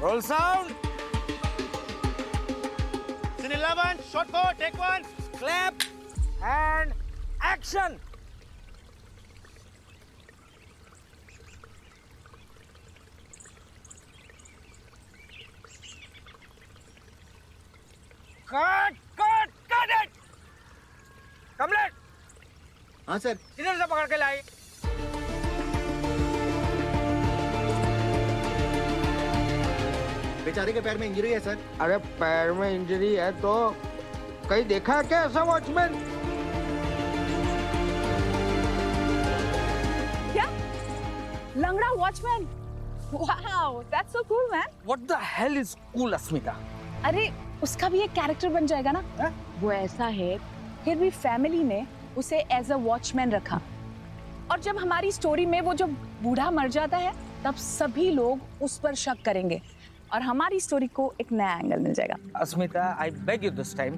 Roll sound. Scene 11, shot 4, take 1. Clap and action. Cut it. Complete. हाँ sir. किधर से पकड़ के लाई? बेचारे के पैर में इंजरी है सर। अरे पैर में इंजरी है तो कहीं देखा है क्या ऐसा वॉचमैन? क्या? लंगड़ा watchman? Wow, that's so cool, man. What the hell is cool, अस्मिता? अरे उसका भी एक कैरेक्टर बन जाएगा ना? है? वो ऐसा है, फिर भी फैमिली ने उसे एज अ वॉचमैन रखा और जब हमारी स्टोरी में वो जो बूढ़ा मर जाता है तब सभी लोग उस पर शक करेंगे और हमारी स्टोरी को एक नया एंगल मिल जाएगा। अस्मिता, I beg you this time,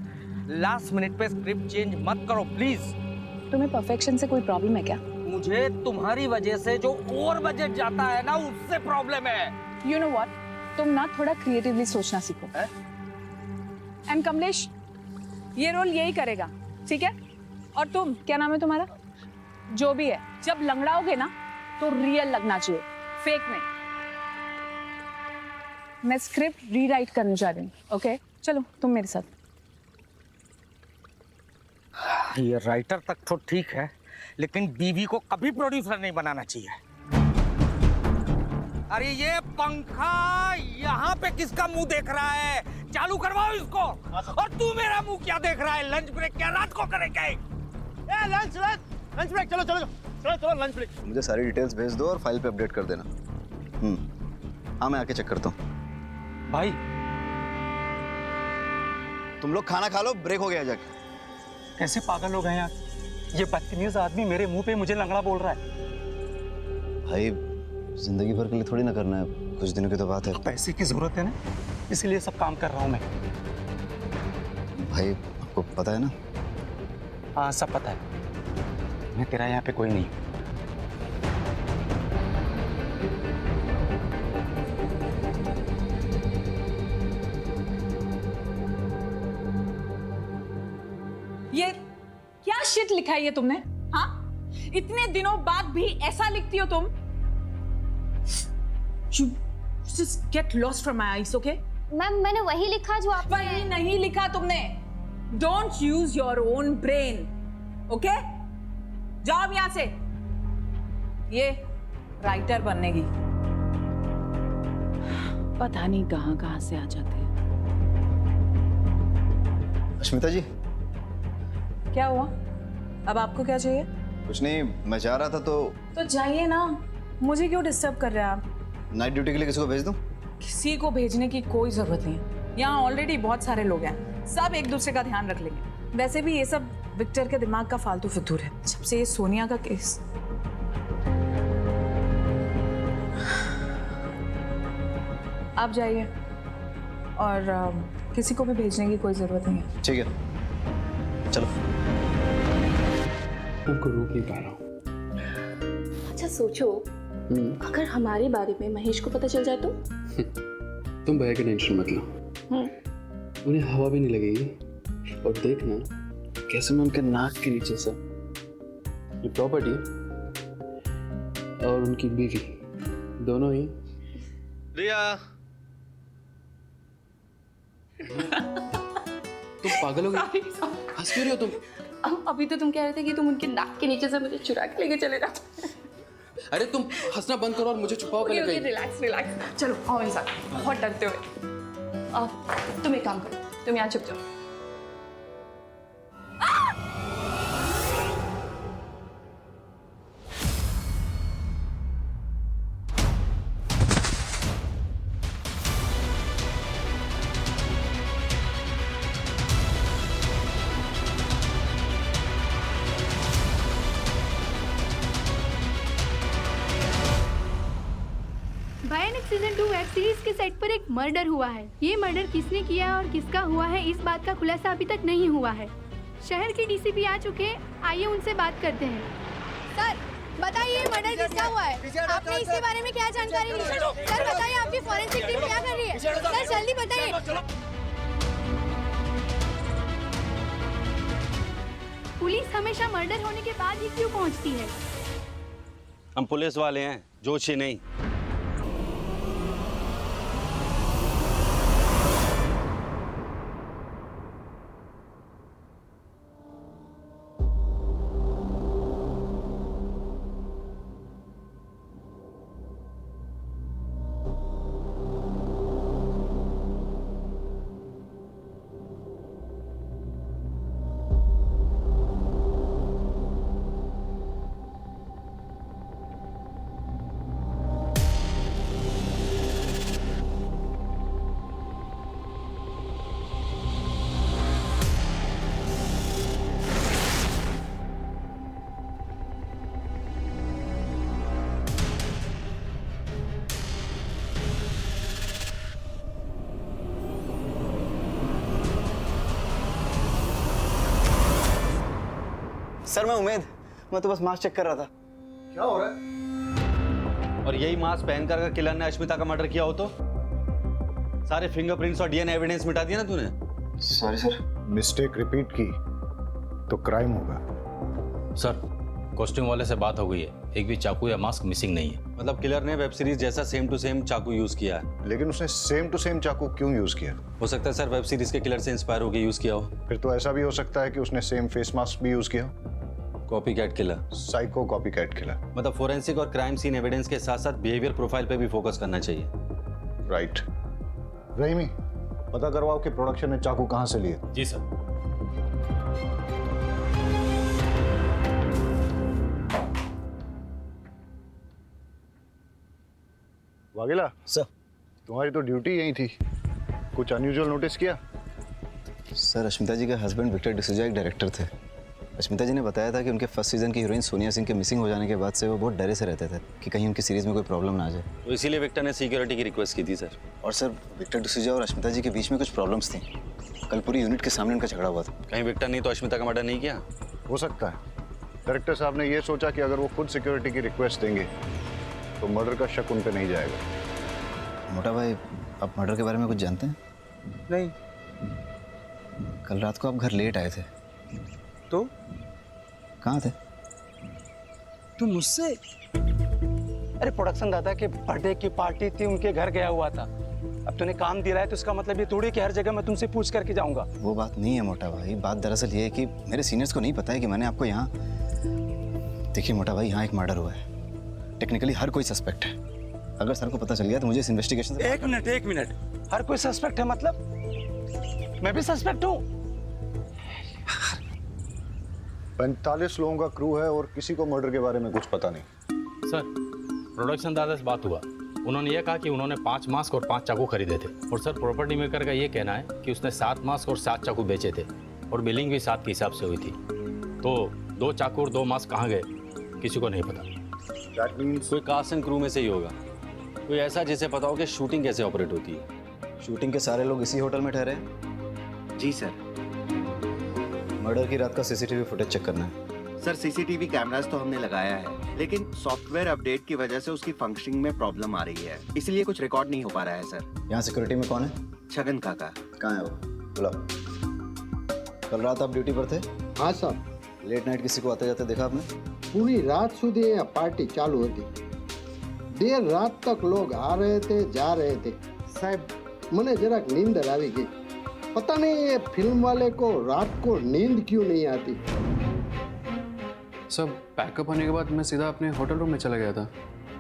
last minute पे स्क्रिप्ट चेंज मत करो प्लीज। तुम्हें परफेक्शन से कोई प्रॉब्लम है क्या? मुझे तुम्हारी वजह से जो ओवर बजट जाता है ना उससे प्रॉब्लम है। You know what? तुम ना थोड़ा क्रिएटिवली सोचना सीखो। एंड कमलेश, ये रोल यही करेगा, ठीक है? और तुम, क्या नाम है तुम्हारा? जो भी है, जब लंगड़ाओगे ना तो रियल लगना चाहिए, फेक नहीं। मैं स्क्रिप्ट रीराइट करने जा रही हूँ, ओके? चलो तुम मेरे साथ। ये राइटर तक तो ठीक है, लेकिन बीवी को कभी प्रोड्यूसर नहीं बनाना चाहिए। अरे ये पंखा यहाँ पे किसका मुंह देख रहा है? चालू करवाओ इसको। और तू मेरा मुंह क्या देख रहा है? लंच ब्रेक क्या रात को करेंगे? लंच ब्रेक, चलो लंच ब्रेक। मुझे सारी डिटेल्स भेज दो और फाइल पे अपडेट कर देना। हाँ मैं आके चेक करता हूँ। भाई तुम लोग खाना खा लो, ब्रेक हो गया जाके। कैसे पागल हो गए यार? ये बदतमीज आदमी मेरे मुंह पे मुझे लंगड़ा बोल रहा है। भाई जिंदगी भर के लिए थोड़ी ना करना है, कुछ दिनों की तो बात है। पैसे की जरूरत है ना, इसीलिए सब काम कर रहा हूँ मैं। भाई आपको पता है ना? हाँ सब पता है, मैं तेरा यहाँ पे कोई नहीं हूँ। ये क्या शिट लिखा है ये तुमने? हाँ? इतने दिनों बाद भी ऐसा लिखती हो तुम? You just get lost from my eyes, okay? Ma'am मैंने वही लिखा जो आप वही नहीं लिखा तुमने। Don't use your own brain, okay? जाओ यहाँ से। ये राइटर बनने की पता नहीं कहाँ से आ जाते हैं। अस्मिता जी। क्या हुआ? अब आपको क्या चाहिए? कुछ नहीं, मैं जा रहा था तो जाइए ना, मुझे क्यों डिस्टर्ब कर रहे हैं आप? नाइट ड्यूटी के लिए किसी को भेज दूं? किसी को भेजने की कोई जरूरत नहीं है। यहाँ ऑलरेडी बहुत सारे लोग हैं, सब एक दूसरे का ध्यान रख लेंगे। वैसे भी ये सब विक्टर के दिमाग का फालतू फितूर है, जब से ये सोनिया का केस। आप जाइए और किसी को भी भेजने की कोई जरूरत नहीं है। ठीक है चलो। उनको रोक नहीं पा रहा हूँ। अच्छा सोचो, अगर हमारे बारे में महेश को पता चल जाए तो? तुम भैया की टेंशन मत लो, उन्हें हवा भी नहीं लगेगी। और देखना कैसे मैं उनके नाक के नीचे से ये प्रॉपर्टी और उनकी बीवी दोनों ही। रिया तुम पागल हो गई? हंस क्यों रही हो तुम? अभी तो तुम कह रहे थे कि तुम उनके नाक के नीचे से मुझे चुरा के लेके चले जाओ। अरे तुम हंसना बंद करो और मुझे छुपाओ पहले कहीं। रिलैक्स। चलो आओ मेरे साथ, बहुत डरते हुए। तुम एक काम करो, तुम यहाँ छुप जाओ। भयानक सीजन 2 वेब सीरीज के सेट पर एक मर्डर हुआ है। ये मर्डर किसने किया और किसका हुआ है, इस बात का खुलासा अभी तक नहीं हुआ है। शहर के डीसीपी आ चुके हैं, आइए उनसे बात करते हैं। सर, बताइए मर्डर किसका हुआ है? आपने इसके बारे में क्या जानकारी ली? सर बताइए, आपकी फॉरेंसिक टीम क्या कर रही है? सर जल्दी बताइए। पुलिस हमेशा मर्डर होने के बाद ही क्यों पहुंचती है? हम पुलिस वाले हैं, जोशी नहीं। सर मैं तो बस मास्क चेक कर रहा था। क्या हो रहा है? और यही मास्क पहनकर अगर किलर ने अश्मिता का मर्डर किया हो तो सारे फिंगरप्रिंट्स और डीएनए एविडेंस मिटा दिया ना तूने। सॉरी सर, मिस्टेक रिपीट की तो क्राइम होगा। सर, कॉस्ट्यूम वाले से बात हो गई है, एक भी चाकू या मास्क मिसिंग नहीं है। मतलब किलर ने वेब सीरीज जैसा सेम टू सेम चाकू यूज किया है। लेकिन उसने सेम टू सेम चाकू क्यों यूज किया? हो सकता है सर वेब सीरीज के किलर से इंस्पायर होकर यूज किया हो। फिर तो ऐसा भी हो सकता है कि उसने सेम फेस मास्क भी यूज किया हो। Copycat killer, psycho copycat killer. मतलब फोरेंसिक और क्राइम सीन एविडेंस के साथ साथ बिहेवियर प्रोफाइल पे भी फोकस करना चाहिए। राइट। रहीमी, पता करवाओ कि प्रोडक्शन ने चाकू कहां से लिए। जी सर। वागेला सर, तुम्हारी तो ड्यूटी यही थी, कुछ अनयूजुअल नोटिस किया? सर अश्मिता जी के हस्बैंड विक्टर डिसूजा एक डायरेक्टर थे। अश्मिता जी ने बताया था कि उनके फर्स्ट सीजन की हीरोइन सोनिया सिंह के मिसिंग हो जाने के बाद से वो बहुत डरे से रहते थे कि कहीं उनकी सीरीज में कोई प्रॉब्लम ना आ जाए। तो इसीलिए विक्टर ने सिक्योरिटी की रिक्वेस्ट की थी सर। और सर विक्टर डिसूजा और अश्मिता जी के बीच में कुछ प्रॉब्लम्स थी। कल पूरी यूनिट के सामने उनका झगड़ा हुआ था। कहीं विक्टर नहीं तो अश्मिता का मर्डर नहीं किया? हो सकता है डायरेक्टर साहब ने ये सोचा कि अगर वो खुद सिक्योरिटी की रिक्वेस्ट देंगे तो मर्डर का शक उन पे नहीं जाएगा। मोटा भाई, आप मर्डर के बारे में कुछ जानते हैं? नहीं। कल रात को आप घर लेट आए थे तो कहाँ थे? तू मुझसे? अरे प्रोडक्शन दादा के बर्थडे की पार्टी थी, उनके घर गया हुआ था। अब तूने काम दिया है तो इसका मतलब ये थोड़ी कि हर जगह मैं तुमसे पूछ करके जाऊंगा। वो बात नहीं है मोटा भाई, बात दरअसल ये है कि मेरे सीनियर्स को नहीं पता है कि मैंने आपको यहाँ। देखिए मोटा भाई, यहाँ एक मर्डर हुआ है। टेक्निकली हर कोई सस्पेक्ट है। अगर सर को पता चल गया तो मुझे इस इन्वेस्टिगेशन से। एक मिनट, हर कोई सस्पेक्ट है मतलब? मैं भी सस्पेक्ट हूँ? 45 लोगों का क्रू है और किसी को मर्डर के बारे में कुछ पता नहीं। सर, प्रोडक्शन दादा से बात हुआ, उन्होंने ये कहा कि उन्होंने 5 मास्क और 5 चाकू खरीदे थे। और सर प्रॉपर्टी मेकर का ये कहना है कि उसने 7 मास्क और 7 चाकू बेचे थे और बिलिंग भी 7 के हिसाब से हुई थी। तो 2 चाकू और 2 मास्क कहाँ गए किसी को नहीं पता। That means कोई कास्ट एंड क्रू में से ही होगा, कोई ऐसा जिसे पता हो कि शूटिंग कैसे ऑपरेट होती है। शूटिंग के सारे लोग इसी होटल में ठहरे हैं? जी सर। मर्डर की रात का सीसीटीवी फुटेज चेक करना है। सर सीसीटीवी कैमरास तो हमने लगाया है, लेकिन सॉफ्टवेयर अपडेट की वजह से उसकी फंक्शनिंग में प्रॉब्लम आ रही है, इसलिए कुछ रिकॉर्ड नहीं हो पा रहा है सर। यहाँ सिक्योरिटी में कौन है? छगन काका। कहाँ है वो? बुलाओ। कल रात आप ड्यूटी पर थे? हाँ सर। लेट नाइट किसी को आते जाते देखा आपने? पूरी रात સુધી यहाँ पार्टी चालू होती। देर रात तक लोग आ रहे थे, जा रहे थे। साहब, मने જરાક नींदर આવી गई। पता नहीं ये फिल्म वाले को रात को नींद क्यों नहीं आती। सब पैकअप होने के बाद मैं सीधा अपने होटल रूम में चला गया था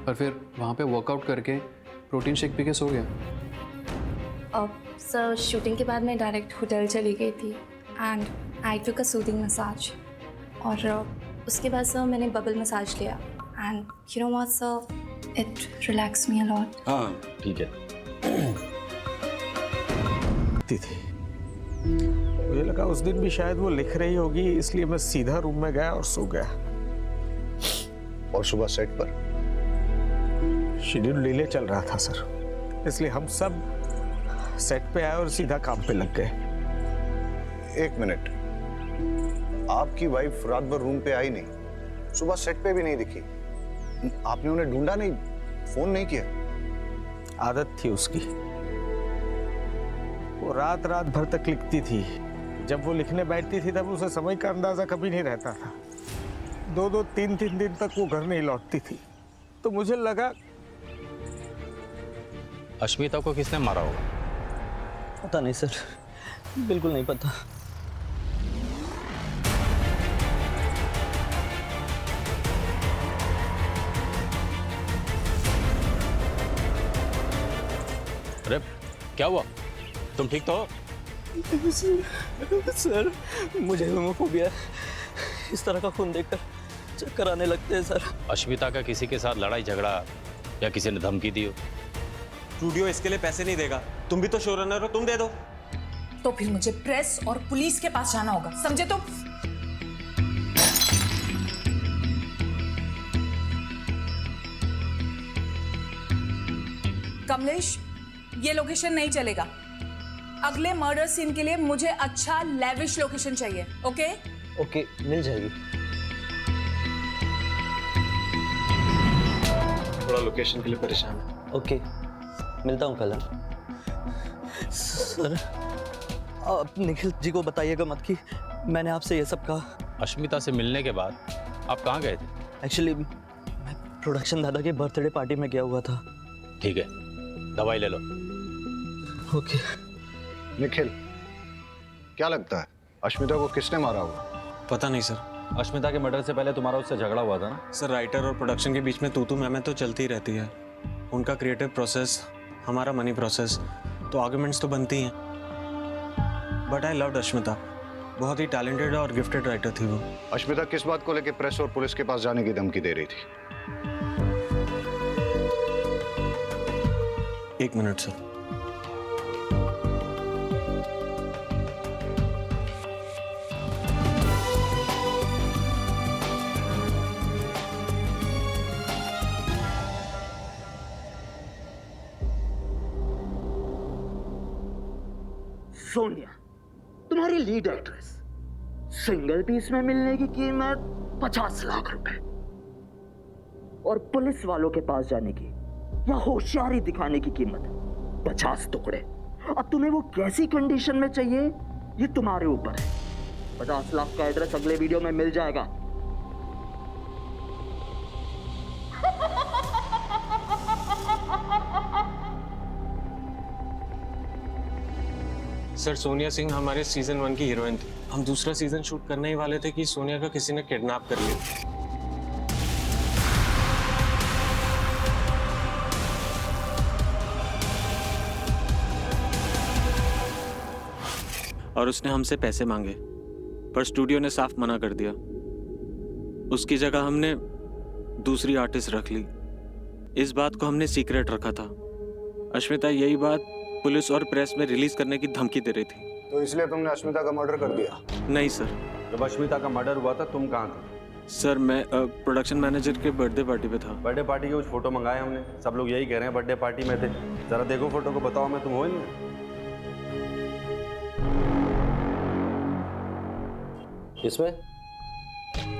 और फिर वहाँ पे वर्कआउट करके प्रोटीन शेक पी के सो गया। सर शूटिंग के बाद मैं डायरेक्ट होटल चली गई थी and I took a soothing massage. और उसके बाद सर मैंने बबल मसाज लिया and you know what sir, it relax me a lot. हाँ ठीक है। थी मुझे लगा उस दिन भी शायद वो लिख रही होगी, इसलिए मैं सीधा रूम में गया और सो गया। और सुबह सेट पर शेड्यूल डिले चल रहा था सर, इसलिए हम सब सेट पे आए और सीधा काम पे लग गए। 1 मिनट, आपकी वाइफ रात भर रूम पे आई नहीं, सुबह सेट पे भी नहीं दिखी, आपने उन्हें ढूंढा नहीं, फोन नहीं किया? आदत थी उसकी, वो रात रात भर तक लिखती थी। जब वो लिखने बैठती थी तब उसे समय का अंदाजा कभी नहीं रहता था। 2-2, 3-3 दिन तक वो घर नहीं लौटती थी। तो मुझे लगा अश्मिता को किसने मारा होगा? पता नहीं सर, बिल्कुल नहीं पता। अरे क्या हुआ? तुम ठीक तो हो? सर मुझे होमोफोबिया है, इस तरह का खून देखकर चक्कर आने लगते हैं सर। अश्मिता का किसी के साथ लड़ाई झगड़ा या किसी ने धमकी दी हो? स्टूडियो इसके लिए पैसे नहीं देगा, तुम भी तो शो रनर हो, तुम दे दो। तो फिर मुझे प्रेस और पुलिस के पास जाना होगा, समझे तुम? कमलेश, ये लोकेशन नहीं चलेगा। अगले मर्डर सीन के लिए मुझे अच्छा लेविश लोकेशन चाहिए। ओके? ओके, मिल जाएगी। थोड़ा लोकेशन के लिए परेशान है। ओके, मिलता हूँ कल। सर आप निखिल जी को बताइएगा मत कि मैंने आपसे ये सब कहा। अश्मिता से मिलने के बाद आप कहाँ गए थे? एक्चुअली मैं प्रोडक्शन दादा के बर्थडे पार्टी में गया हुआ था। ठीक है, दवाई ले लो। ओके। निखिल, क्या लगता है अश्मिता को किसने मारा होगा? पता नहीं सर। अश्मिता के मर्डर से पहले तुम्हारा उससे झगड़ा हुआ था ना? सर राइटर और प्रोडक्शन के बीच में तू मैं तो चलती रहती है। उनका क्रिएटिव प्रोसेस, हमारा मनी प्रोसेस, तो आर्गुमेंट्स तो बनती हैं। बट आई लव्ड अश्मिता, बहुत ही टैलेंटेड और गिफ्टेड राइटर थी वो। अश्मिता किस बात को लेकर प्रेस और पुलिस के पास जाने की धमकी दे रही थी? 1 मिनट सर। सोनिया, तुम्हारी लीड एक्ट्रेस, सिंगल पीस में मिलने की कीमत 50 लाख रुपए और पुलिस वालों के पास जाने की या होशियारी दिखाने की कीमत 50 टुकड़े। अब तुम्हें वो कैसी कंडीशन में चाहिए ये तुम्हारे ऊपर है। 50 लाख का एड्रेस अगले वीडियो में मिल जाएगा। सर सोनिया सिंह हमारे सीजन 1 की हीरोइन थी। हम दूसरा सीजन शूट करने ही वाले थे कि सोनिया का किसी ने किडनैप कर लिया। और उसने हमसे पैसे मांगे, पर स्टूडियो ने साफ मना कर दिया। उसकी जगह हमने दूसरी आर्टिस्ट रख ली। इस बात को हमने सीक्रेट रखा था। अश्मिता यही बात पुलिस और प्रेस में रिलीज करने की धमकी दे रही थी। तो इसलिए तुमने अश्मिता का मर्डर कर दिया? नहीं सर। जब अश्मिता का मर्डर हुआ था तुम कहाँ थे? सर मैं प्रोडक्शन मैनेजर के बर्थडे पार्टी पे था। बर्थडे पार्टी के कुछ फोटो मंगाए हमने, सब लोग यही कह रहे हैं बर्थडे पार्टी में थे। जरा देखो फोटो को, बताओ मैं तुम हो नहीं?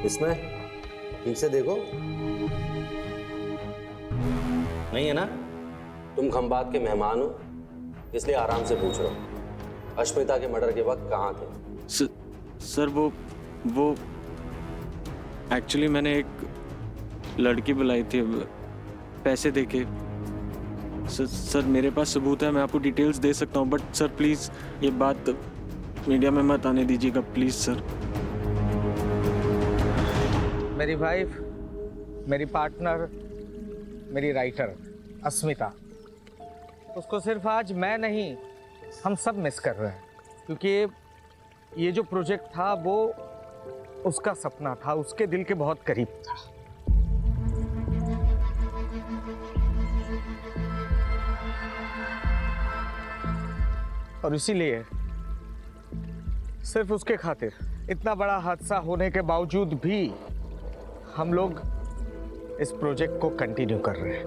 इसमें ठीक से देखो, नहीं है ना? तुम खंबात के मेहमान हो, इसलिए आराम से पूछ रहा हूँ। अश्मिता के मर्डर के वक्त कहाँ थे? सर वो एक्चुअली मैंने एक लड़की बुलाई थी पैसे देके। सर मेरे पास सबूत है, मैं आपको डिटेल्स दे सकता हूँ, बट सर प्लीज़ ये बात मीडिया में मत आने दीजिएगा प्लीज़ सर। मेरी वाइफ, मेरी पार्टनर, मेरी राइटर अस्मिता, उसको सिर्फ आज मैं नहीं हम सब मिस कर रहे हैं, क्योंकि ये जो प्रोजेक्ट था वो उसका सपना था, उसके दिल के बहुत करीब था। और इसीलिए सिर्फ उसके खातिर इतना बड़ा हादसा होने के बावजूद भी हम लोग इस प्रोजेक्ट को कंटिन्यू कर रहे हैं।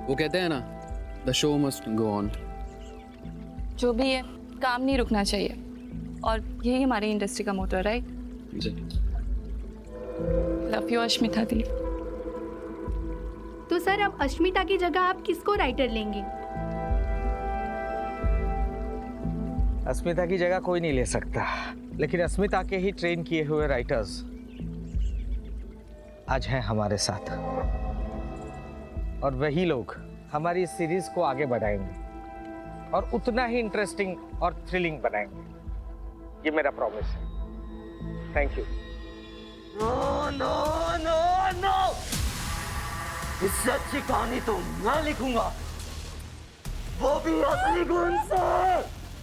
वो कहते हैं ना, the show must go on. जो भी है, काम नहीं रुकना चाहिए, और यही हमारी इंडस्ट्री का मोटो है, राइट? जी। Love you Ashmita di. तो सर अब अश्मिता की जगह आप किसको राइटर लेंगे? अस्मिता की जगह कोई नहीं ले सकता, लेकिन अस्मिता के ही ट्रेन किए हुए राइटर्स आज हैं हमारे साथ, और वही लोग हमारी इस सीरीज को आगे बढ़ाएंगे और उतना ही इंटरेस्टिंग और थ्रिलिंग बनाएंगे। ये मेरा प्रॉमिस है। Thank you. No no no no, इससे अच्छी कहानी तो मैं लिखूंगा, वो भी असली गुण से,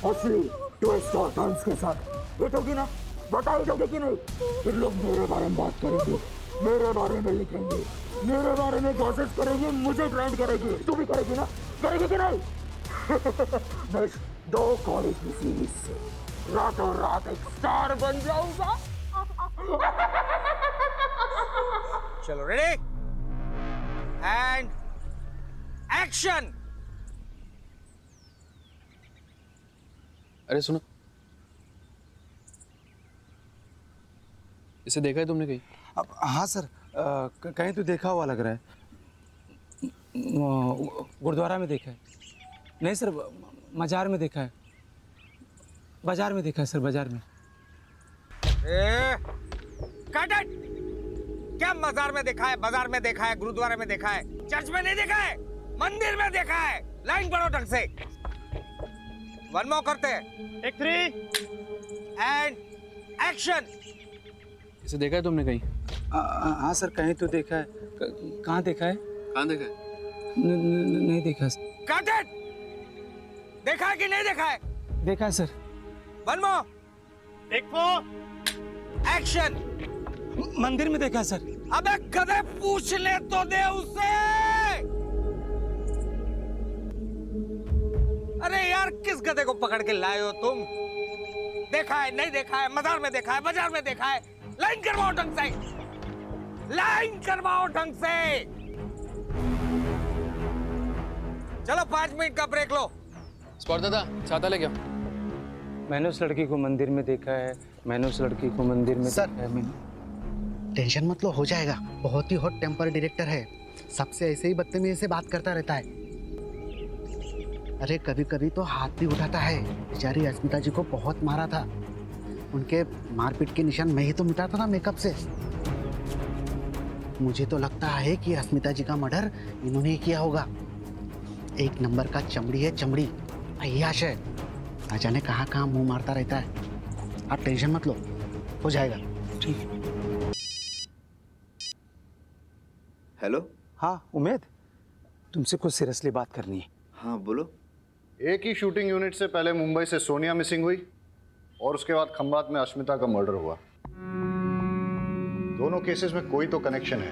असली ट्विस्ट और टर्न्स के साथ। हिट होगी ना? बता ही दोगे कि नहीं? फिर लोग मेरे बारे में बात करेंगे, मेरे बारे में लिखेंगे, मेरे बारे में गॉसिप करेंगे, मुझे ट्रेंड करेगी। तू भी करेगी ना? करेगी कि नहीं? मैं 2 कॉलेज की सीरीज से रातों रात एक स्टार बन जाऊंगा। चलो रेडी एंड एक्शन। अरे सुनो, इसे देखा है तुमने कहीं? अब हाँ सर, कहीं तो देखा हुआ लग रहा है। गुरुद्वारा में देखा है। नहीं सर, मजार में देखा है। बाजार में देखा है सर, बाजार में। Cut it! क्या मजार में देखा है, बाजार में देखा है, गुरुद्वारे में देखा है, चर्च में नहीं देखा है, मंदिर में देखा है। लाइन पढ़ो ढंग से। वन मोर करते हैं। Take 3 and action. इसे देखा है तुमने कहीं? हाँ सर, कहीं तो देखा है। कहाँ देखा है? कहाँ देखा है? नहीं देखा। Cut it! देखा है कि नहीं देखा है? देखा है sir. One more. Take 4 action. मंदिर में देखा है सर। अबे गधे, पूछ ले तो दे उससे। अरे यार, किस गधे को पकड़ के लाए हो तुम? देखा है, नहीं देखा है, मजार में देखा है, बाजार में देखा है। लाइन करवाओ ढंग से, लाइन करवाओ ढंग से। चलो 5 मिनट का ब्रेक लो। स्पॉट दादा, छाता ले क्या? मैंने उस लड़की को मंदिर में देखा है। मैंने उस लड़की को मंदिर में सर, देखा है। मैंने टेंशन मत लो, हो जाएगा। बहुत ही हॉट टेम्पर डायरेक्टर है, सबसे ऐसे ही बदतमीजी से बात करता रहता है। अरे कभी कभी तो हाथ भी उठाता है। बेचारी अस्मिता जी को बहुत मारा था, उनके मारपीट के निशान मैं ही तो मिटाता था मेकअप से। मुझे तो लगता है कि अस्मिता जी का मर्डर इन्होंने ही किया होगा। एक नंबर का चमड़ी है, चमड़ी अय्याश है, ना जाने कहाँ कहाँ मुंह मारता रहता है। आप टेंशन मत लो, हो जाएगा। ठीक। हेलो। हाँ उमेद, तुमसे कुछ सीरियसली बात करनी है। हाँ बोलो। एक ही शूटिंग यूनिट से पहले मुंबई से सोनिया मिसिंग हुई और उसके बाद खंबात में अश्मिता का मर्डर हुआ। दोनों केसेस में कोई तो कनेक्शन है।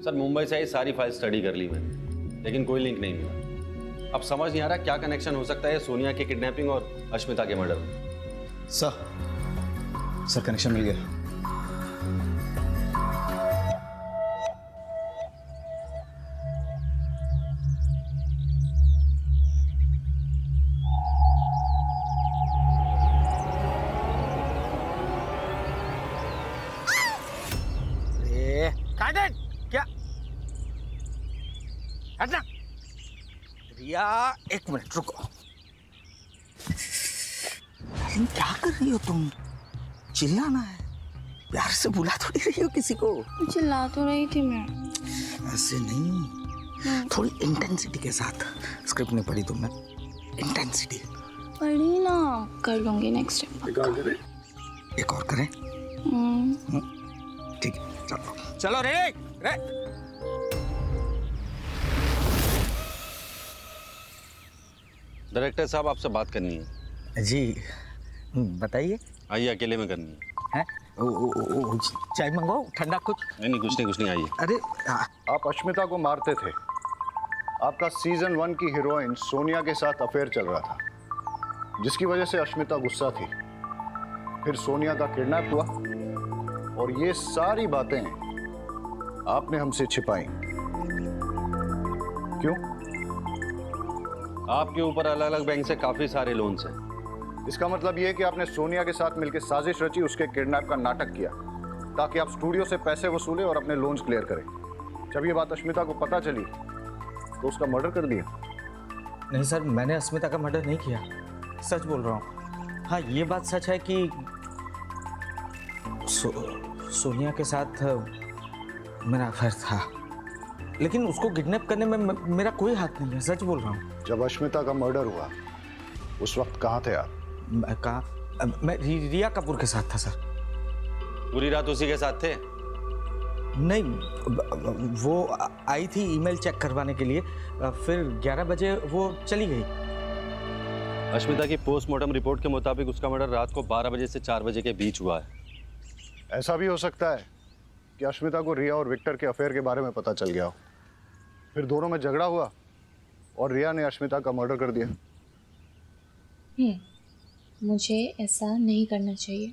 सर मुंबई से ही सारी फाइल स्टडी कर ली मैंने, लेकिन कोई लिंक नहीं मिला। अब समझ नहीं आ रहा क्या कनेक्शन हो सकता है सोनिया की किडनैपिंग और अश्मिता के मर्डर में। सर कनेक्शन मिल गया। क्या हटना। रिया, 1 मिनट रुको। क्या कर रही हो तुम? चिल्लाना है, प्यार से बुला थोड़ी रही हो किसी को। चिल्ला तो रही थी मैं। ऐसे नहीं, थोड़ी इंटेंसिटी के साथ। स्क्रिप्ट नहीं पढ़ी तुमने? इंटेंसिटी पढ़ी ना, कर लूंगी नेक्स्ट टाइम। एक और करें? ठीक है, चलो चलो रे रे। डायरेक्टर साहब आपसे बात करनी है। जी बताइए। आइए, अकेले में करनी है। चाय मंगवाओ, ठंडा कुछ? नहीं कुछ नहीं, आइए। अरे आप अश्मिता को मारते थे। आपका सीजन 1 की हीरोइन सोनिया के साथ अफेयर चल रहा था, जिसकी वजह से अश्मिता गुस्सा थी। फिर सोनिया का किडनैप हुआ और ये सारी बातें आपने हमसे छिपाई। क्यों? आपके ऊपर अलग अलग बैंक से काफी सारे लोन्स हैं। इसका मतलब ये है कि आपने सोनिया के साथ मिलकर साजिश रची, उसके किडनैप का नाटक किया। ताकि आप स्टूडियो से पैसे वसूलें और अपने लोन्स क्लियर करें। जब ये बात अश्मिता को पता चली तो उसका मर्डर कर दिया। नहीं सर, मैंने अस्मिता का मर्डर नहीं किया, सच बोल रहा हूँ। हाँ, ये बात सच है कि सोनिया के साथ मेरा अफेयर था, लेकिन उसको किडनैप करने में मेरा कोई हाथ नहीं है, सच बोल रहा हूँ। जब अश्मिता का मर्डर हुआ उस वक्त कहाँ थे आप? मैं रिया कपूर के साथ था सर। पूरी रात उसी के साथ थे? नहीं, वो आई थी ईमेल चेक करवाने के लिए, फिर 11 बजे वो चली गई। अश्मिता की पोस्टमार्टम रिपोर्ट के मुताबिक उसका मर्डर रात को 12 बजे से 4 बजे के बीच हुआ है। ऐसा भी हो सकता है कि अश्मिता को रिया और विक्टर के अफेयर के बारे में पता चल गया हो, फिर दोनों में झगड़ा हुआ और रिया ने अश्मिता का मर्डर कर दिया। मुझे ऐसा नहीं करना चाहिए,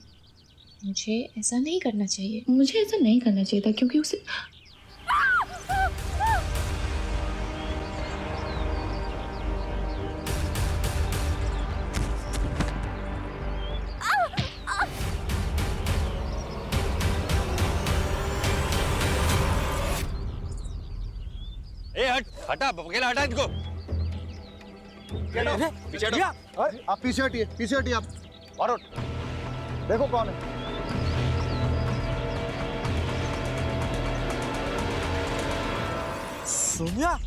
मुझे ऐसा नहीं करना चाहिए, मुझे ऐसा नहीं करना चाहिए था, क्योंकि उसे हटा, अकेला हटा इनको। पीछे हटो। अरे आप पीछे हटिए, पीछे हटिए आप। और देखो कौन है। सोनिया?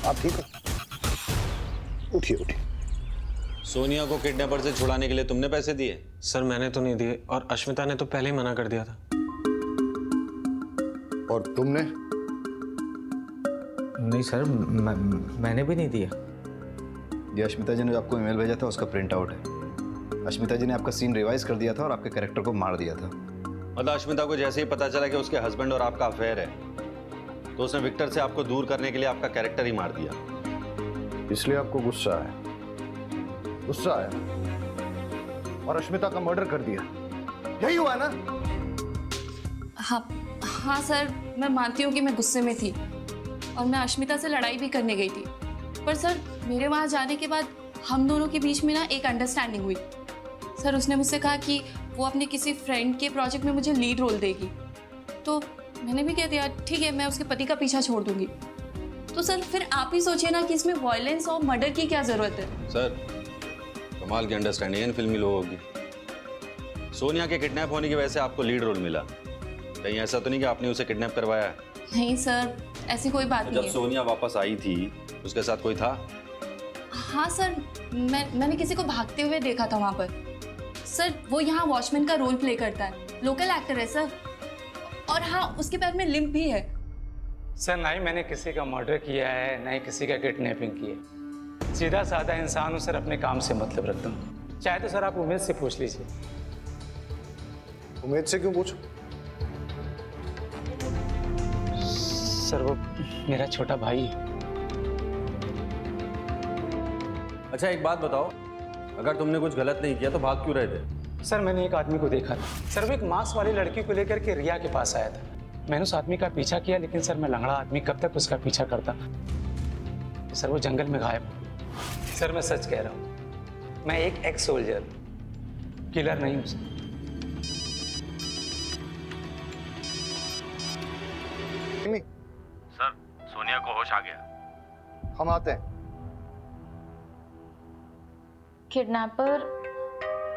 आप ठीक हो? उठिए उठिए। सोनिया को किडनैपर से छुड़ाने के लिए तुमने पैसे दिए? सर मैंने तो नहीं दिए, और अश्मिता ने तो पहले ही मना कर दिया था। और तुमने? नहीं सर, मैंने भी नहीं दिया। ये अश्मिता जी ने जो आपको ईमेल भेजा था उसका प्रिंट आउट है। अश्मिता जी ने आपका सीन रिवाइज कर दिया था और आपके कैरेक्टर को मार दिया था। मतलब अश्मिता को जैसे ही पता चला कि उसके हस्बैंड और आपका अफेयर है, तो उसने विक्टर से आपको दूर करने के लिए आपका कैरेक्टर ही मार दिया। इसलिए आपको गुस्सा आया? गुस्सा आया और अश्मिता का मर्डर कर दिया, यही हुआ ना? हाँ सर, मैं मानती हूँ कि मैं गुस्से में थी और मैं अश्मिता से लड़ाई भी करने गई थी, पर सर मेरे वहाँ जाने के बाद हम दोनों के बीच में ना एक अंडरस्टैंडिंग हुई। सर उसने मुझसे कहा कि वो अपने किसी फ्रेंड के प्रोजेक्ट में मुझे लीड रोल देगी, तो मैंने भी कह दिया ठीक है, मैं उसके पति का पीछा छोड़ दूंगी। तो सर फिर आप ही सोचिए ना कि इसमें वायलेंस और मर्डर की क्या जरूरत है। सर कमाल की अंडरस्टैंडिंग है इन फिल्मी लोगों की। सोनिया के किडनैप होने की वजह से आपको लीड रोल मिला, कहीं ऐसा तो नहीं कि आपने उसे किडनैप करवाया है? नहीं सर, ऐसी कोई बात नहीं जब है। सोनिया वापस आई थी उसके साथ कोई था? हाँ सर, मैंने किसी को भागते हुए देखा था वहाँ पर। सर वो यहाँ वॉचमैन का रोल प्ले करता है, लोकल एक्टर है सर, और हाँ उसके पैर में लिम्प भी है। सर ना ही मैंने किसी का मर्डर किया है, ना ही किसी का किडनैपिंग की है। सीधा साधा इंसान हूँ सर, अपने काम से मतलब रखता हूँ। चाहे तो सर आप उमेद से पूछ लीजिए। उमेद से क्यों पूछो? सर वो मेरा छोटा भाई है। अच्छा एक बात बताओ, अगर तुमने कुछ गलत नहीं किया तो भाग क्यों रहे थे? सर मैंने एक आदमी को देखा था सर, वो एक मास्क वाली लड़की को लेकर के रिया के पास आया था। मैंने उस आदमी का पीछा किया, लेकिन सर मैं लंगड़ा आदमी कब तक उसका पीछा करता। सर वो जंगल में गायब हो। सर मैं सच कह रहा हूँ, मैं एक एक्स सोल्जर, किलर नहीं हूँ सर। सर सोनिया को होश आ गया। हम आते हैं। किडनैपर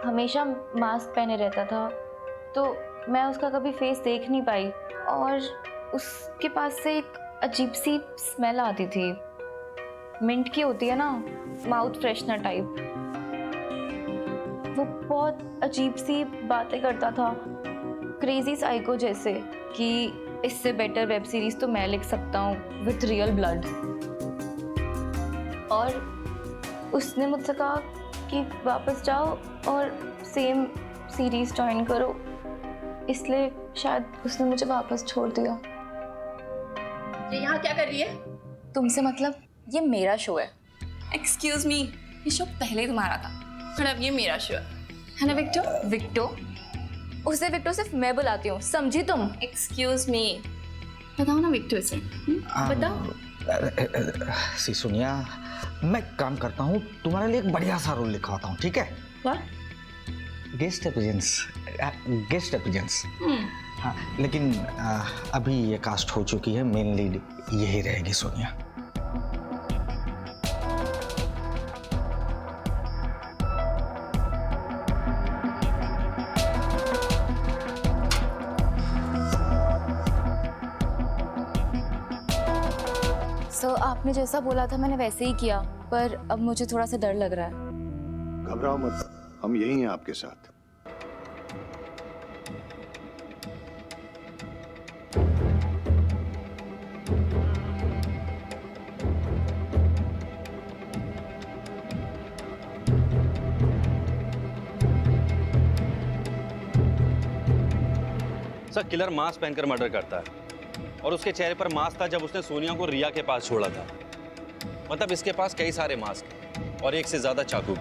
हमेशा मास्क पहने रहता था, तो मैं उसका कभी फेस देख नहीं पाई, और उसके पास से एक अजीब सी स्मेल आती थी, मिंट की होती है ना, माउथ फ्रेशनर टाइप। वो बहुत अजीब सी बातें करता था, क्रेजी साइको जैसे, कि इससे बेटर वेब सीरीज तो मैं लिख सकता हूँ विथ रियल ब्लड। और उसने मुझसे कहा कि वापस जाओ और सेम सीरीज ज्वाइन करो, इसलिए शायद उसने मुझे वापस छोड़ दिया। ये यहाँ क्या कर रही है? तुमसे मतलब? ये मेरा शो है। एक्सक्यूज मी, ये शो पहले तुम्हारा था और अब ये मेरा शो है ना विक्टो? विक्टो उसे विक्टर सिर्फ मैं बुलाती हूँ, समझी तुम? एक्सक्यूज मी, बताओ ना विक्टर से। बताओ। सी सोनिया, मैं काम करता हूँ, तुम्हारे लिए एक बढ़िया सा रोल लिखवाता हूँ, ठीक है? व्हाट? Guest appearance. हाँ, लेकिन अभी ये कास्ट हो चुकी है, मेन लीड यही रहेगी सोनिया। आपने जैसा बोला था मैंने वैसे ही किया, पर अब मुझे थोड़ा सा डर लग रहा है। घबराओ मत, हम यही हैं आपके साथ। सर, किलर मास्क पहनकर मर्डर करता है और उसके चेहरे पर मास्क था जब उसने सोनिया को रिया के पास छोड़ा था। मतलब इसके पास कई सारे मास्क और एक से ज्यादा चाकू।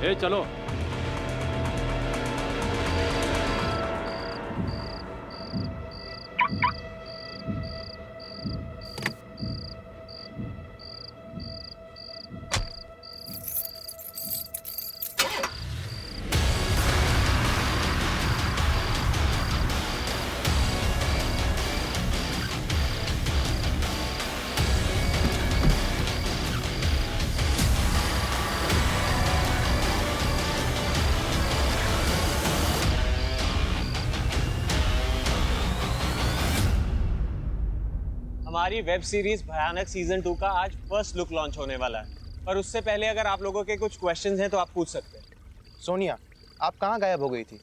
ए चलो। हमारी वेब सीरीज भयानक सीजन 2 का आज फर्स्ट लुक लॉन्च होने वाला है, पर उससे पहले अगर आप लोगों के कुछ क्वेश्चंस हैं तो आप पूछ सकते हैं। सोनिया, आप कहाँ गायब हो गई थी?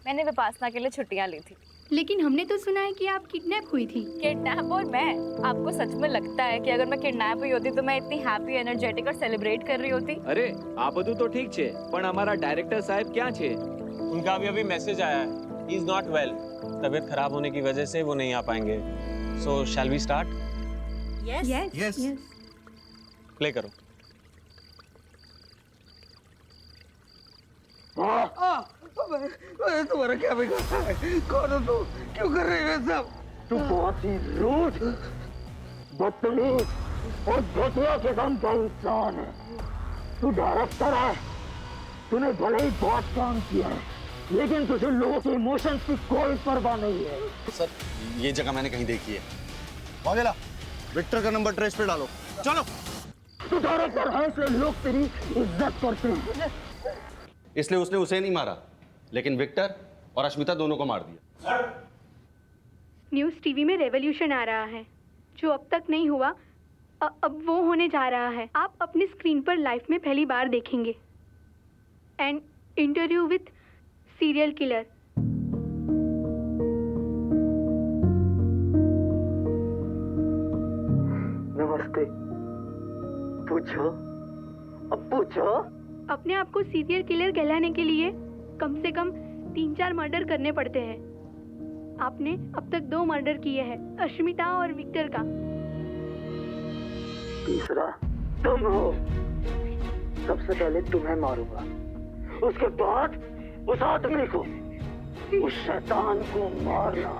मैंने विपासना के लिए छुट्टियां ली थी। लेकिन हमने तो सुना है कि आप किडनैप हुई थी। किडनैप? और मैं? आपको सच में लगता है कि अगर मैं किडनैप हुई होती तो मैं इतनी हैप्पी, एनर्जेटिक और सेलिब्रेट कर रही होती? अरे आप બધું तो ठीक छे, पर हमारा डायरेक्टर साहब क्या छे? उनका अभी मैसेज आया है, ही इज नॉट वेल। तबीयत खराब होने की वजह से वो नहीं आ पाएंगे। So shall we start? Yes yes yes. Play करो। तुम्हारा क्या बिगड़ा है? कौन हो तू? क्यों कर रही है सब? तू बहुत ही रूड, बदतमीज और घटिया किस्म का इंसान है। तू डायरेक्टर है, तूने भले ही बहुत काम किया है, लेकिन तुझे लोगों के इमोशंस की कोई परवाह नहीं है। सर, ये जगह मैंने कहीं देखी है। वागेला, विक्टर का नंबर ट्रेस पे डालो। चलो। तू डायरेक्टर है इसलिए लोग तेरी इज्जत करते हैं। इसलिए उसने उसे नहीं मारा, लेकिन विक्टर और अश्मिता दोनों को मार दिया। न्यूज़ टीवी में रेवोल्यूशन आ रहा है, जो अब तक नहीं हुआ, अब वो होने जा रहा है। आप अपनी स्क्रीन पर लाइफ में पहली बार देखेंगे। An interview with serial killer. नमस्ते। पूछो, अब पूछो। अपने आप को सीरियल किलर कहलाने के लिए कम से कम 3-4 मर्डर करने पड़ते हैं। आपने अब तक 2 मर्डर किए हैं, अश्मिता और विक्टर का। तीसरा तुम हो। सबसे पहले तुम्हें मारूंगा, उसके बाद उस आदमी को, उस शैतान को मारना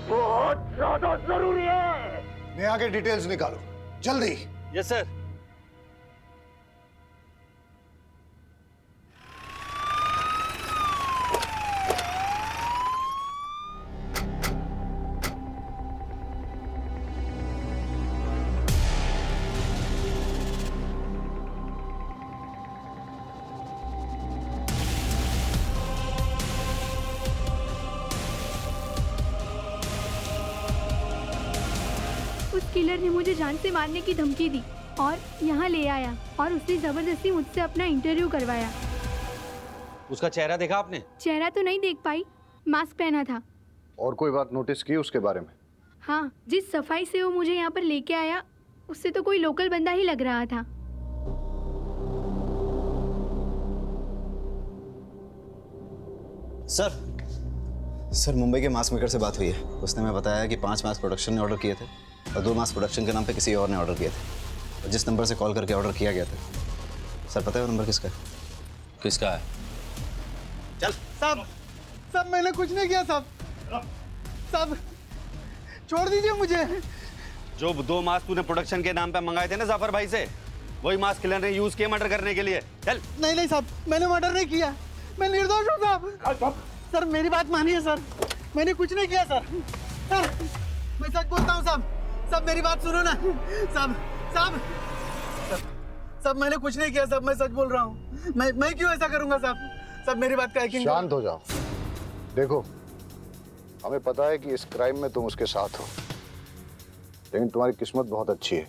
बहुत ज्यादा जरूरी है। नेहा के डिटेल्स निकालो जल्दी। Yes sir. किलर ने मुझे जान से मारने की धमकी दी और यहाँ ले आया और उसने जबरदस्ती मुझसे अपना इंटरव्यू करवाया। उसका चेहरा देखा आपने? चेहरा तो नहीं देख पाई, मास्क पहना था। और कोई बात नोटिस की उसके बारे में? हाँ, जिस सफाई से वो मुझे यहाँ पर लेके आया उससे तो कोई लोकल बंदा ही लग रहा था। सर मुंबई के मास्क मेकर से बात हुई है। उसने हमें बताया कि 5 मास्क प्रोडक्शन ने ऑर्डर किए थे और 2 मास्क प्रोडक्शन के नाम पे किसी और ने ऑर्डर किए थे। और जिस नंबर से कॉल करके ऑर्डर किया गया था, सर पता है वो नंबर किसका है? किसका है? चल साहब मैंने कुछ नहीं किया साहब छोड़ दीजिए मुझे। जो 2 मास्क तूने प्रोडक्शन के नाम पे मंगाए थे ना जाफर भाई से, वही मास्क किलर ने यूज किए मर्डर करने के लिए। चल। नहीं साहब, मैंने मर्डर नहीं किया, मैं निर्दोष हूँ साहब। सर मेरी बात मानिए सर, मैंने कुछ नहीं किया सर। मैं सच बोलता हूँ साहब, मेरी बात सुनो ना साहब मैंने कुछ नहीं किया साहब, मैं सच बोल रहा हूँ। मैं क्यों ऐसा करूँगा साहब, मेरी बात का यकीन करो। शांत हो जाओ। देखो, हमें पता है कि इस क्राइम में तुम उसके साथ हो, लेकिन तुम्हारी किस्मत बहुत अच्छी है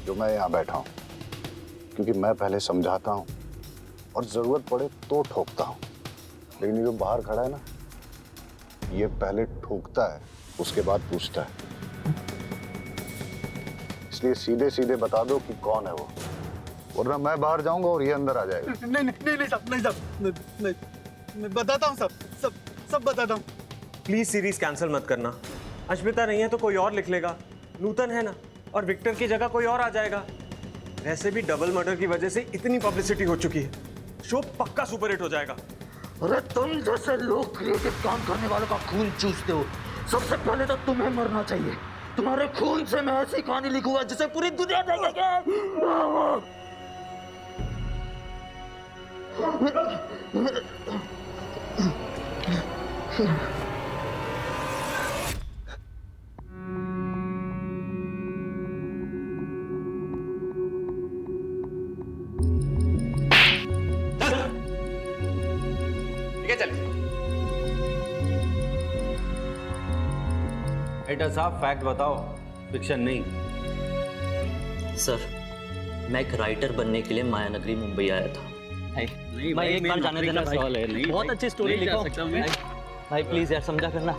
जो मैं यहाँ बैठा हूँ, क्योंकि मैं पहले समझाता हूँ और जरूरत पड़े तो ठोकता हूँ, लेकिन ये जो बाहर खड़ा है ना, ये पहले ठोकता है उसके बाद पूछता है। इसलिए सीधे सीधे बता दो कि कौन है वो, वरना मैं बाहर जाऊंगा और ये अंदर आ जाएगा। नहीं साहब, मैं बताता हूँ सब बताता हूँ। प्लीज सीरीज कैंसिल मत करना। अश्मिता नहीं है तो कोई और लिख लेगा, नूतन है ना, और विक्टर की जगह कोई और आ जाएगा। वैसे भी डबल मर्डर की वजह से इतनी पब्लिसिटी हो चुकी है, शो पक्का सुपरहिट हो जाएगा। अरे तुम जैसे लोग क्रिएटिव काम करने वालों का खून चूसते हो, सबसे पहले तो तुम्हें मरना चाहिए। तुम्हारे खून से मैं ऐसी कहानी लिखूंगा जिसे पूरी दुनिया देखेगी। एडिटर साहब फैक्ट बताओ, फिक्शन नहीं। सर, मैं एक राइटर बनने के लिए मायानगरी मुंबई आया था। मैं एक बार जाने देना भाई, बहुत अच्छी स्टोरी लिखो भाई, प्लीज यार समझा करना।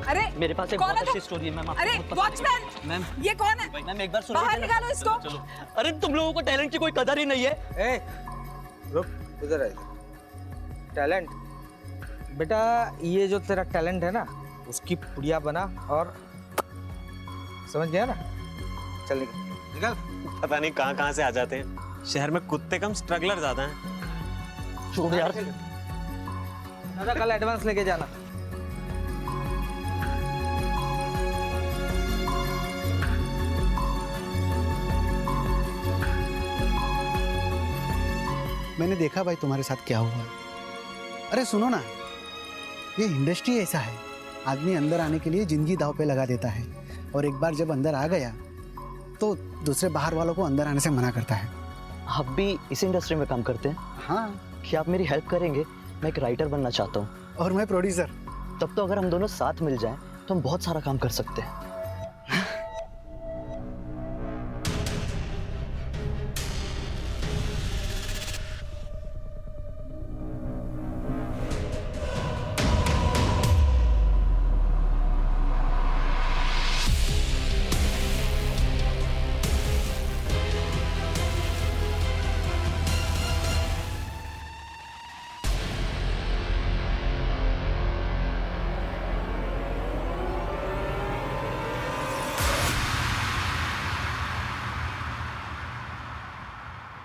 अरे मेरे पास एक बहुत अच्छी स्टोरी है मैम। अरे वॉचमैन, मैम ये कौन है? मैम एक बार सुनो, बाहर निकालो इसको। अरे तुम लोगों को टैलेंट की कोई कदर ही नहीं है। ए, रुक, इधर आइए। टैलेंट बेटा, ये जो तेरा टैलेंट है ना, उसकी पुड़िया बना और समझ गया ना? चल निकल। पता नहीं कहाँ से आ जाते हैं। शहर में कुत्ते कम स्ट्रगलर ज्यादा हैं। छोड़ यार। दादा कल एडवांस लेके जाना। मैंने देखा भाई तुम्हारे साथ क्या हुआ। अरे सुनो ना, ये इंडस्ट्री ऐसा है, आदमी अंदर आने के लिए जिंदगी दांव पे लगा देता है, और एक बार जब अंदर आ गया तो दूसरे बाहर वालों को अंदर आने से मना करता है। आप भी इस इंडस्ट्री में काम करते हैं? हाँ। क्या आप मेरी हेल्प करेंगे? मैं एक राइटर बनना चाहता हूँ। और मैं प्रोड्यूसर। तब तो अगर हम दोनों साथ मिल जाएं तो हम बहुत सारा काम कर सकते हैं।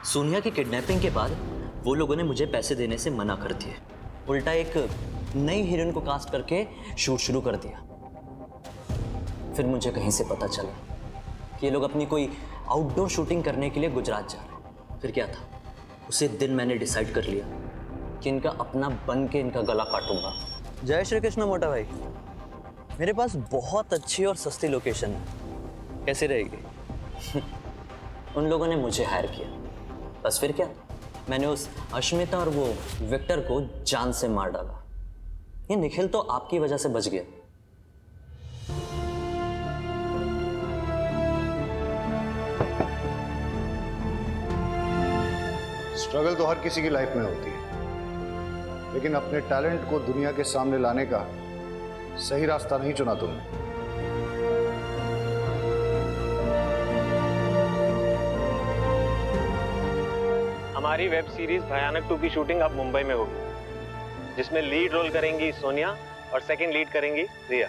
सोनिया की किडनैपिंग के बाद वो लोगों ने मुझे पैसे देने से मना कर दिए, उल्टा एक नई हीरोइन को कास्ट करके शूट शुरू कर दिया। फिर मुझे कहीं से पता चला कि ये लोग अपनी कोई आउटडोर शूटिंग करने के लिए गुजरात जा रहे हैं। फिर क्या था, उसी दिन मैंने डिसाइड कर लिया कि इनका अपना बन के इनका गला काटूंगा। जय श्री कृष्ण मोटा भाई, मेरे पास बहुत अच्छी और सस्ती लोकेशन है, कैसी रहेगी? उन लोगों ने मुझे हायर किया, बस फिर क्या, मैंने उस अश्मिता और वो विक्टर को जान से मार डाला। ये निखिल तो आपकी वजह से बच गया। स्ट्रगल तो हर किसी की लाइफ में होती है, लेकिन अपने टैलेंट को दुनिया के सामने लाने का सही रास्ता नहीं चुना तुमने। हमारी वेब सीरीज भयानक 2 की शूटिंग अब मुंबई में होगी, जिसमें लीड रोल करेंगी सोनिया और सेकंड लीड करेंगी रिया।